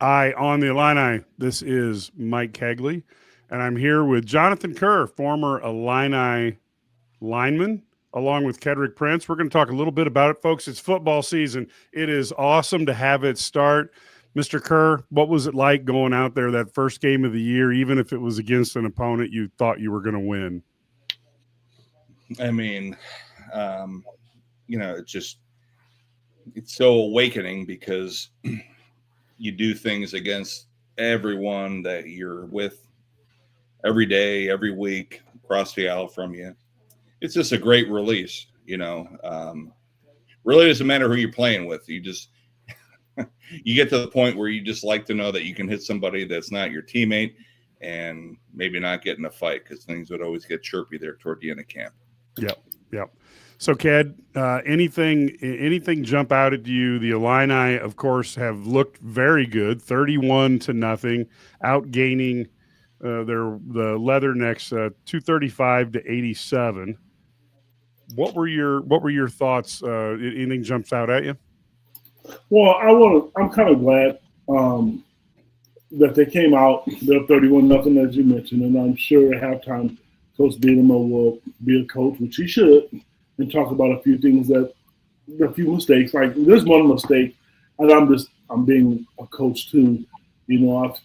On the Illini. This is Mike Kegley, and I'm here with Jonathan Kerr, former Illini lineman, along with Kedrick Prince. We're going to talk a little bit about it, folks. It's football season. It is awesome to have it start. Mr. Kerr, what was it like going out there that first game of the year, even if it was against an opponent you thought you were going to win? I mean, it's so awakening because you do things against everyone that you're with every day, every week, across the aisle from you. It's just a great release, really doesn't matter who you're playing with. You just you get to the point where you just like to know that you can hit somebody that's not your teammate and maybe not get in a fight, because things would always get chirpy there toward the end of camp. Yep. So, Ked, anything jump out at you? The Illini, of course, have looked very good, 31-0, outgaining the Leathernecks 235-87. What were your thoughts? Anything jumps out at you? Well, I'm kind of glad that they came out. They're 31-0, as you mentioned, and I'm sure at halftime, Coach Bielema will be a coach, which he should, and talk about a few things a few mistakes. Like there's one mistake, and I'm being a coach too. There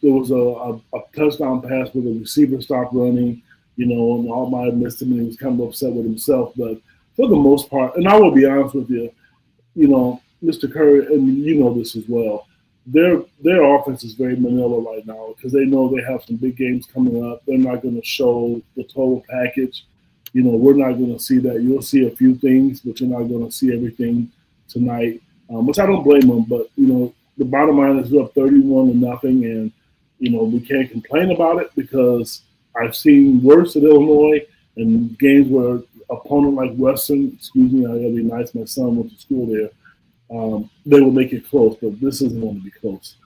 was a touchdown pass where the receiver stopped running, and all my missed him, and he was kind of upset with himself. But for the most part, and I will be honest with you, Mr. Curry, and you know this as well, their offense is very manila right now because they know they have some big games coming up. They're not going to show the total package. We're not going to see that. You'll see a few things, but you're not going to see everything tonight, which I don't blame them. But, the bottom line is we're up 31-0, and, we can't complain about it because I've seen worse at Illinois and games where opponent like Western, I got to be nice, my son went to school there, they will make it close, but this isn't going to be close.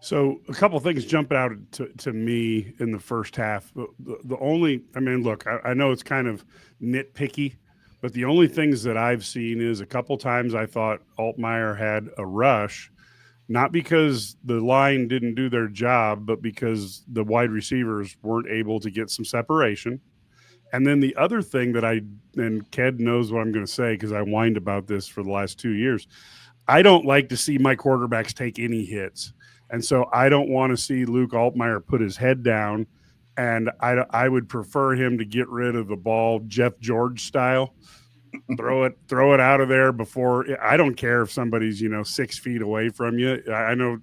So a couple of things jumped out to me in the first half. Look, I know it's kind of nitpicky, but the only things that I've seen is a couple times I thought Altmaier had a rush, not because the line didn't do their job, but because the wide receivers weren't able to get some separation. And then the other thing that and Ked knows what I'm going to say because I whined about this for the last 2 years, I don't like to see my quarterbacks take any hits. And so I don't want to see Luke Altmaier put his head down, and I would prefer him to get rid of the ball Jeff George style, throw it out of there before. I don't care if somebody's 6 feet away from you. I know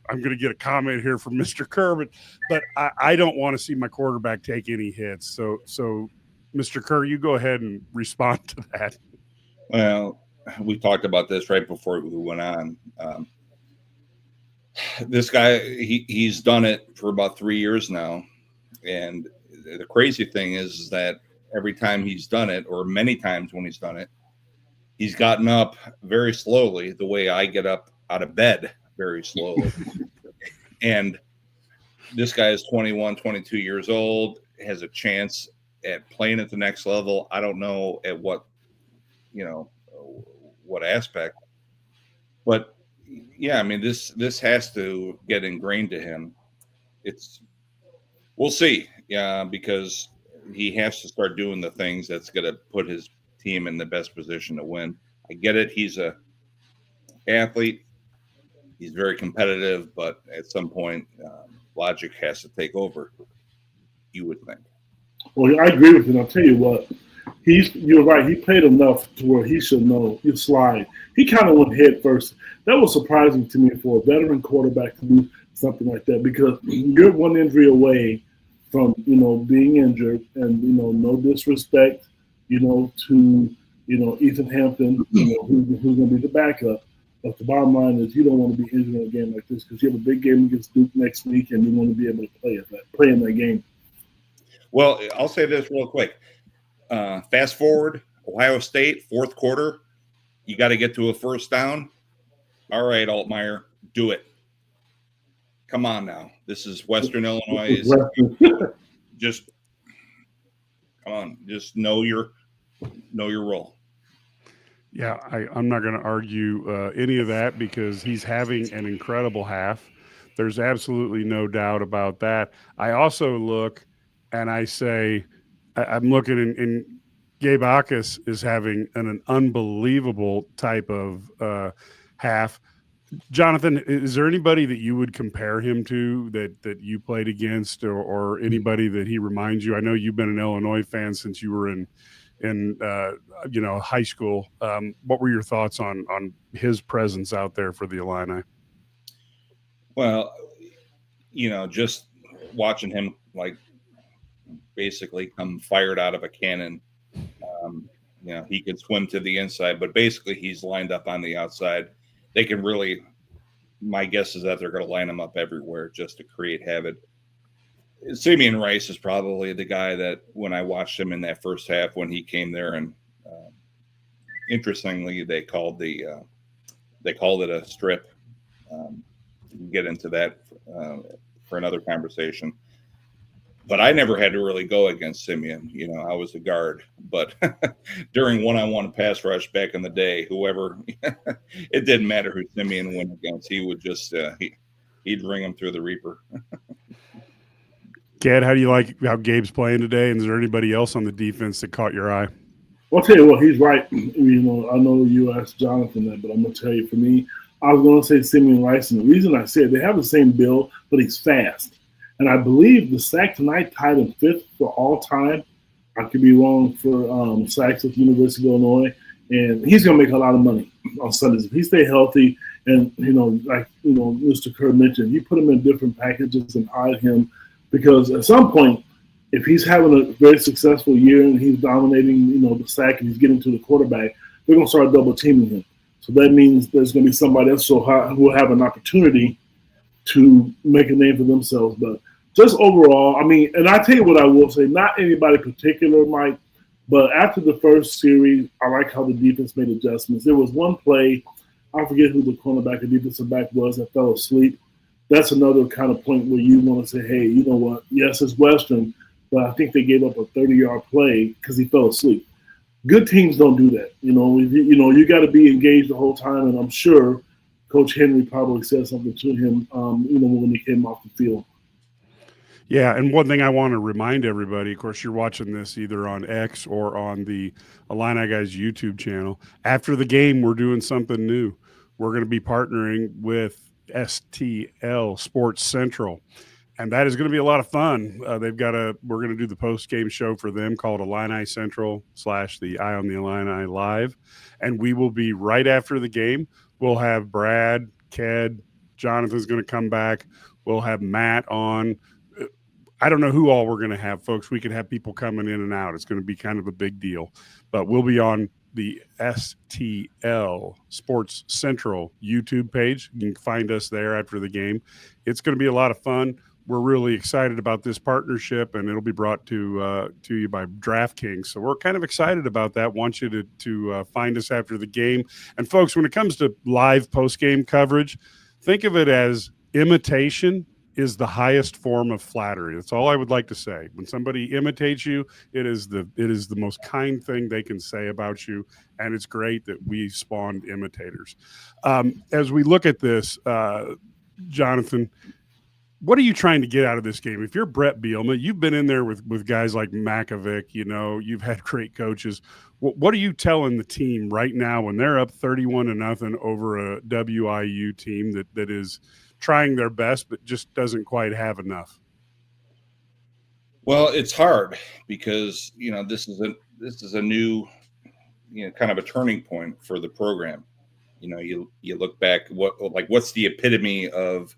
I'm going to get a comment here from Mr. Kerr, but I don't want to see my quarterback take any hits. So Mr. Kerr, you go ahead and respond to that. Well, we talked about this right before we went on. This guy, he's done it for about 3 years now. And the crazy thing is that every time he's done it, or many times when he's done it, he's gotten up very slowly, the way I get up out of bed very slowly. And this guy is 21, 22 years old, has a chance at playing at the next level. I don't know at what aspect, but yeah, I mean, this has to get ingrained to him. We'll see. Yeah, because he has to start doing the things that's going to put his team in the best position to win. I get it. He's a athlete. He's very competitive, but at some point, logic has to take over, you would think. Well, I agree with you. And I'll tell you what, you're right. He played enough to where he should know you slide. He kind of went head first. That was surprising to me for a veteran quarterback to do something like that, because you're one injury away from being injured, and no disrespect to Ethan Hampton, who's going to be the backup. But the bottom line is you don't want to be injured in a game like this because you have a big game against Duke next week, and you want to be able to play in that game. Well, I'll say this real quick. Fast forward, Ohio State, fourth quarter, you got to get to a first down. All right, Altmaier, do it. Come on now. This is Western Illinois. Just come on. Just know your role. Yeah, I'm not going to argue any of that because he's having an incredible half. There's absolutely no doubt about that. I also look and I say, I'm looking and Gabe Akis is having an unbelievable type of half. Jonathan, is there anybody that you would compare him to that you played against, or anybody that he reminds you? I know you've been an Illinois fan since you were in high school. What were your thoughts on his presence out there for the Illini? Well, just watching him like basically come fired out of a cannon. He can swim to the inside, but basically he's lined up on the outside. They can really, my guess is that they're going to line him up everywhere just to create havoc. Simeon Rice is probably the guy that when I watched him in that first half when he came there, and interestingly they called it a strip. We'll get into that for another conversation. But I never had to really go against Simeon. I was a guard. But during one-on-one pass rush back in the day, whoever, it didn't matter who Simeon went against. He would just he'd ring him through the reaper. Gad, how do you like how Gabe's playing today? And is there anybody else on the defense that caught your eye? Well, I'll tell you what, he's right. I know you asked Jonathan that, but I'm going to tell you, for me, I was going to say Simeon Rice. And the reason I said they have the same build, but he's fast. And I believe the sack tonight tied him 5th for all time. I could be wrong for sacks at the University of Illinois. And he's going to make a lot of money on Sundays. If he stay healthy and, Mr. Kerr mentioned, you put him in different packages and hide him, because at some point, if he's having a very successful year and he's dominating, the sack and he's getting to the quarterback, they're going to start double teaming him. So that means there's going to be somebody else who will have an opportunity to make a name for themselves. But just overall, and I tell you what I will say, not anybody particular, Mike, but after the first series, I like how the defense made adjustments. There was one play, I forget who the cornerback or defensive back was, that fell asleep. That's another kind of point where you want to say, hey, you know what? Yes, it's Western, but I think they gave up a 30-yard play because he fell asleep. Good teams don't do that. You got to be engaged the whole time, and I'm sure Coach Henry probably said something to him, when he came off the field. Yeah, and one thing I want to remind everybody, of course, you're watching this either on X or on the Illini Guys YouTube channel. After the game, we're doing something new. We're going to be partnering with STL Sports Central, and that is going to be a lot of fun. We're going to do the post-game show for them called Illini Central / the Eye on the Illini Live, and we will be right after the game. We'll have Brad, Ked, Jonathan's going to come back. We'll have Matt on. I don't know who all we're going to have, folks. We could have people coming in and out. It's going to be kind of a big deal. But we'll be on the STL Sports Central YouTube page. You can find us there after the game. It's going to be a lot of fun. We're really excited about this partnership, and it'll be brought to you by DraftKings. So we're kind of excited about that. Want you to find us after the game. And, folks, when it comes to live post-game coverage, think of it as imitation is the highest form of flattery. That's all I would like to say. When somebody imitates you, it is the most kind thing they can say about you, and it's great that we spawned imitators. As we look at this, Jonathan, what are you trying to get out of this game? If you're Brett Bielema, you've been in there with guys like Makovic, you've had great coaches. What are you telling the team right now when they're up 31-0 over a WIU team that is trying their best but just doesn't quite have enough? Well, it's hard because this is a new kind of a turning point for the program. You look back, what's the epitome of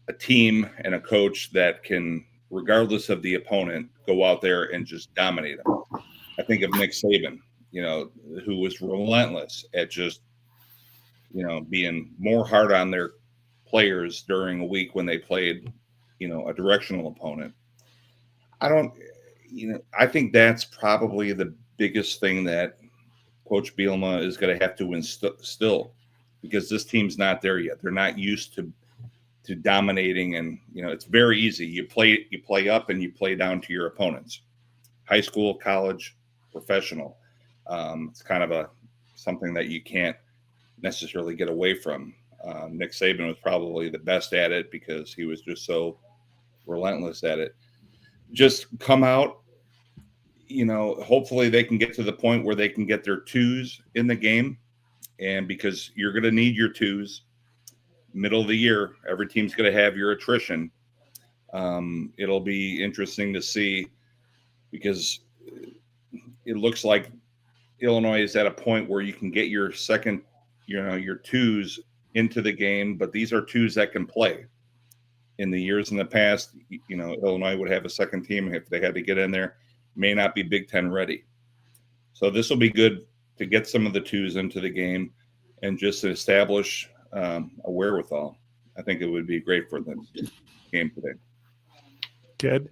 a team and a coach that can, regardless of the opponent, go out there and just dominate them. I think of Nick Saban, who was relentless at just being more hard on their players during a week when they played, a directional opponent. I think that's probably the biggest thing that Coach Bielema is going to have to instill, because this team's not there yet. They're not used to dominating, and it's very easy. You play up and you play down to your opponents. High school, college, professional. It's kind of a something that you can't necessarily get away from. Nick Saban was probably the best at it because he was just so relentless at it. Just come out, hopefully they can get to the point where they can get their twos in the game. And because you're going to need your twos middle of the year, every team's going to have your attrition. It'll be interesting to see because it looks like Illinois is at a point where you can get your second, your twos into the game, but these are twos that can play. In the years in the past, Illinois would have a second team if they had to get in there, may not be Big Ten ready. So this will be good to get some of the twos into the game and just establish a wherewithal. I think it would be great for the game today. Kid?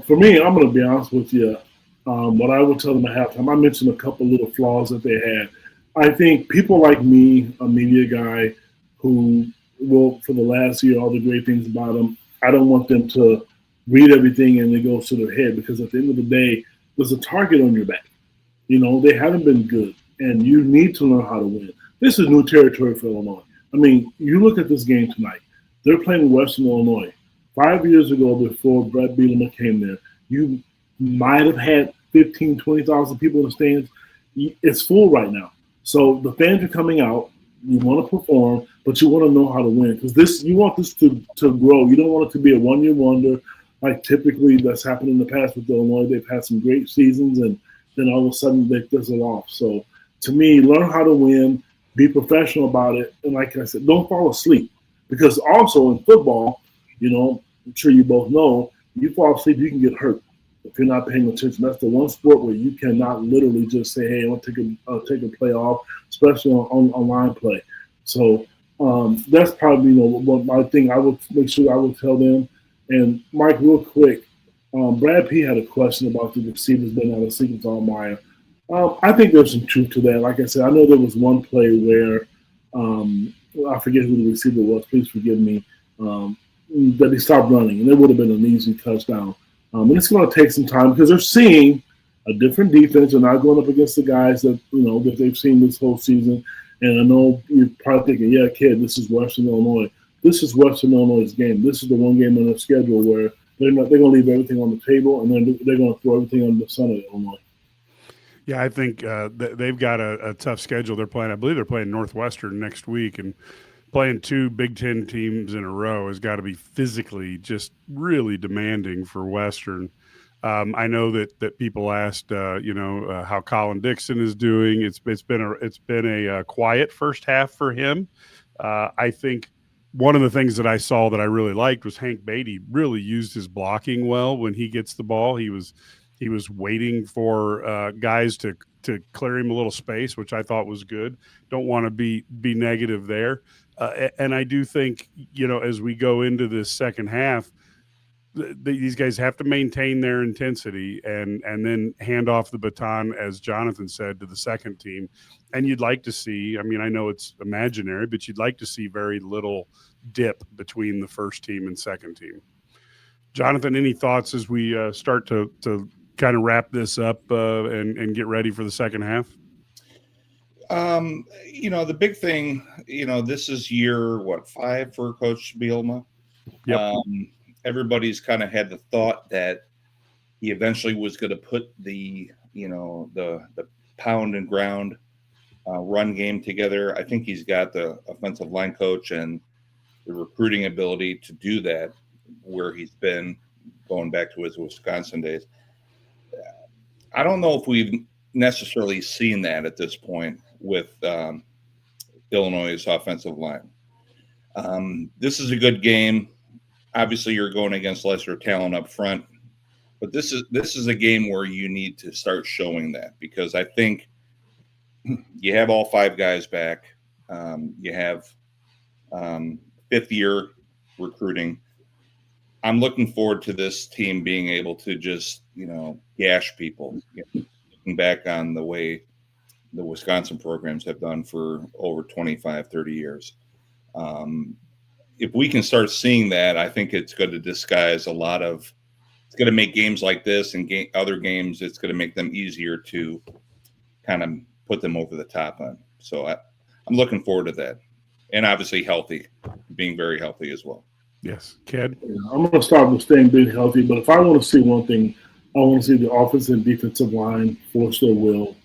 For me, I'm going to be honest with you. What I will tell them at halftime, I mentioned a couple little flaws that they had. I think people like me, a media guy who will, for the last year, all the great things about them, I don't want them to read everything and it goes to their head because at the end of the day, there's a target on your back. They haven't been good, and you need to learn how to win. This is new territory for Illinois. I mean, you look at this game tonight. They're playing Western Illinois. 5 years ago, before Brett Bielema came there, you might have had 15, 20,000 people in the stands. It's full right now. So the fans are coming out. You want to perform, but you want to know how to win because you want this to grow. You don't want it to be a one-year wonder like typically that's happened in the past with Illinois. They've had some great seasons, and then all of a sudden they fizzle off. So to me, learn how to win, be professional about it, and like I said, don't fall asleep because also in football, I'm sure you both know, you fall asleep, you can get hurt if you're not paying attention. That's the one sport where you cannot literally just say, "Hey, I want to take a play off," especially on line play. So that's probably what my thing. I would make sure I would tell them. And Mike, real quick, Brad P had a question about the receivers being out of sequence on Meyer. I think there's some truth to that. Like I said, I know there was one play where I forget who the receiver was. Please forgive me. That he stopped running, and it would have been an easy touchdown. And it's going to take some time because they're seeing a different defense and not going up against the guys that that they've seen this whole season. And I know you're probably thinking, "Yeah, kid, this is Western Illinois. This is Western Illinois' game. This is the one game on their schedule where they're going to leave everything on the table, and then they're going to throw everything under the sun at Illinois." Yeah, I think they've got a tough schedule. I believe they're playing Northwestern next week, and playing two Big Ten teams in a row has got to be physically just really demanding for Western. I know that people asked, how Colin Dixon is doing. It's been a quiet first half for him. I think one of the things that I saw that I really liked was Hank Beatty really used his blocking well when he gets the ball. He was waiting for guys to clear him a little space, which I thought was good. Don't want to be negative there. And I do think, as we go into this second half, these guys have to maintain their intensity and then hand off the baton, as Jonathan said, to the second team. And you'd like to see, I know it's imaginary, but you'd like to see very little dip between the first team and second team. Jonathan, any thoughts as we start to kind of wrap this up and get ready for the second half? The big thing, this is year 5 for Coach Bielema. Yep. Everybody's kind of had the thought that he eventually was going to put the pound and ground run game together. I think he's got the offensive line coach and the recruiting ability to do that where he's been going back to his Wisconsin days. I don't know if we've necessarily seen that at this point with Illinois' offensive line. This is a good game. Obviously, you're going against lesser talent up front, but this is a game where you need to start showing that because I think you have all 5 guys back. You have fifth-year recruiting. I'm looking forward to this team being able to just, gash people. Looking back on the way the Wisconsin programs have done for over 25, 30 years. If we can start seeing that, I think it's going to disguise it's going to make games like this and other games, it's going to make them easier to kind of put them over the top on. So I'm looking forward to that. And obviously healthy, being very healthy as well. Yes. Ked? Yeah, I'm going to start with staying being healthy, but if I want to see one thing, I want to see the offensive and defensive line force their will.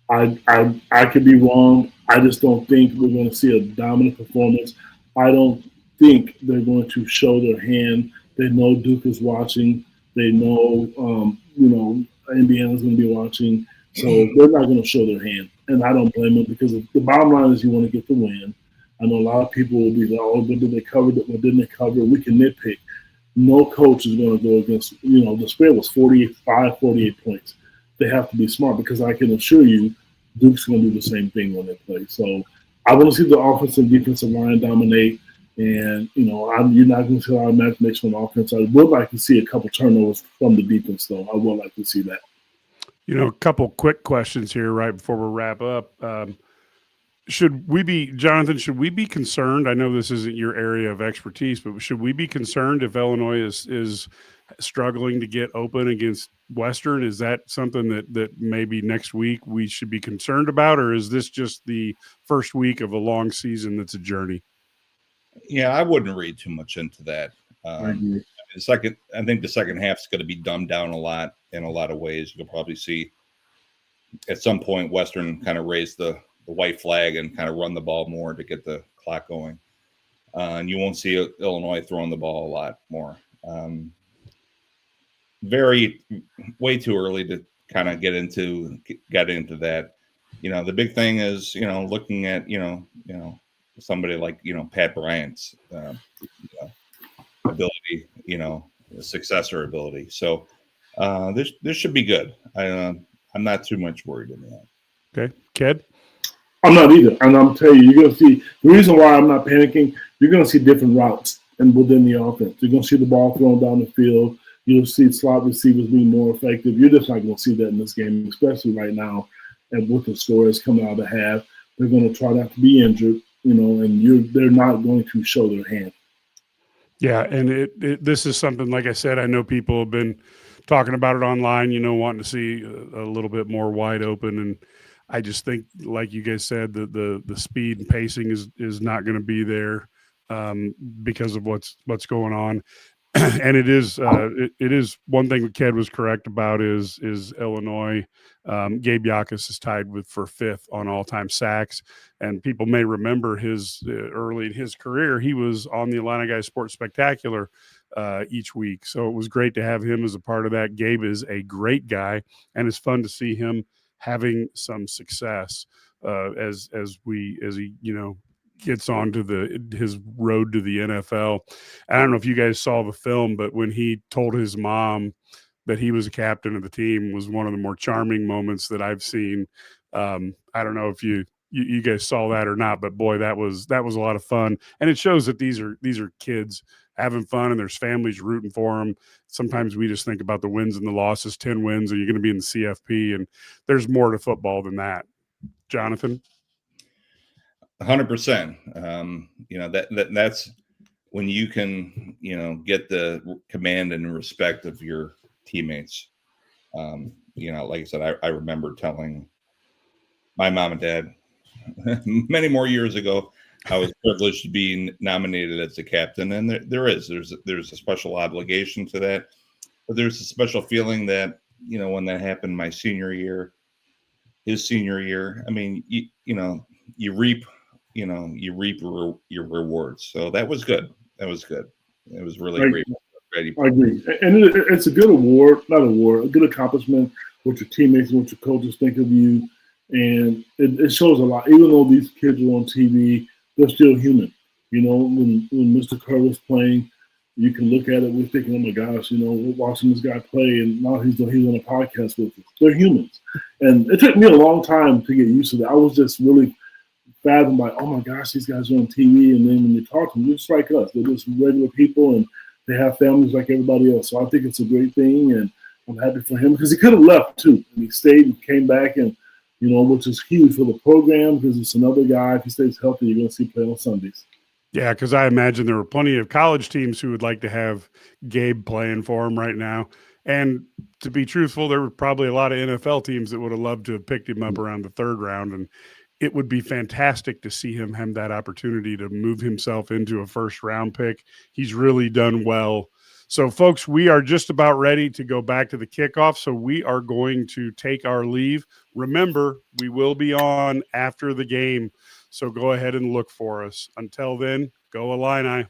I could be wrong. I just don't think we're going to see a dominant performance. I don't think they're going to show their hand. They know Duke is watching. They know, Indiana's going to be watching. So they're not going to show their hand. And I don't blame them because the bottom line is you want to get the win. I know a lot of people will be like, oh, but did they cover it? What didn't they cover? We can nitpick. No coach is going to go against, the spread was 48 points. They have to be smart because I can assure you Duke's going to do the same thing when they play. So I want to see the offensive and defensive line dominate. And, you're not going to see a lot of imagination on offense. I would like to see a couple turnovers from the defense, though. I would like to see that. A couple quick questions here right before we wrap up. Should we be concerned? I know this isn't your area of expertise, but should we be concerned if Illinois is struggling to get open against Western? Is that something that maybe next week we should be concerned about, or is this just the first week of a long season that's a journey? Yeah, I wouldn't read too much into that. I agree. I think the second half is going to be dumbed down a lot in a lot of ways. You'll probably see at some point Western kind of raise the white flag and kind of run the ball more to get the clock going. And you won't see Illinois throwing the ball a lot more. Way too early to kind of get into that. The big thing is, looking at, somebody like, Pat Bryant's ability, successor ability. So this should be good. I'm not too much worried in that. Okay. Ked? I'm not either. And I'm telling you, you're going to see the reason why I'm not panicking, you're going to see different routes and within the offense. You're going to see the ball thrown down the field. You'll see slot receivers being more effective. You're just not going to see that in this game, especially right now. And with the scores coming out of the half, they're going to try not to be injured, and they're not going to show their hand. Yeah, and this is something, like I said, I know people have been talking about it online, wanting to see a little bit more wide open. And I just think, like you guys said, the speed and pacing is not going to be there because of what's going on. And it is one thing that Ked was correct about is Illinois. Gabe Yakus is tied for fifth on all-time sacks, and people may remember his early in his career, he was on the Illini Guys Sports Spectacular each week. So it was great to have him as a part of that. Gabe is a great guy, and it's fun to see him having some success as he gets on to his road to the NFL. I don't know if you guys saw the film, but when he told his mom that he was a captain of the team was one of the more charming moments that I've seen. I don't know if you guys saw that or not, but boy, that was a lot of fun. And it shows that these are kids having fun and there's families rooting for them. Sometimes we just think about the wins and the losses, 10 wins, or you're going to be in the CFP, and there's more to football than that. Jonathan? 100%. That's when you can, get the command and respect of your teammates. Like I said, I remember telling my mom and dad many more years ago, I was privileged to be nominated as the captain. And there's a special obligation to that, but there's a special feeling that, when that happened my senior year, his senior year, I mean, you reap your rewards. So that was good. It was really great. I agree. And it's a good a good accomplishment, what your teammates and what your coaches think of you. And it shows a lot. Even though these kids are on TV, they're still human. When Mr. Kerr was playing, you can look at it, we're thinking, oh my gosh, we're watching this guy play, and now he's on a podcast with us. They're humans. And it took me a long time to get used to that. I was just really fathomed by, oh my gosh, these guys are on TV. And then when you talk to them, they're just like us. They're just regular people, and they have families like everybody else. So I think it's a great thing, and I'm happy for him because he could have left too. And he stayed and came back, and which is huge for the program because it's another guy. If he stays healthy, you're going to see play on Sundays. Yeah, because I imagine there were plenty of college teams who would like to have Gabe playing for him right now. And to be truthful, there were probably a lot of NFL teams that would have loved to have picked him up around the third round. And it would be fantastic to see him have that opportunity to move himself into a first round pick. He's really done well. So, folks, we are just about ready to go back to the kickoff. So we are going to take our leave. Remember, we will be on after the game. So go ahead and look for us. Until then, go Illini.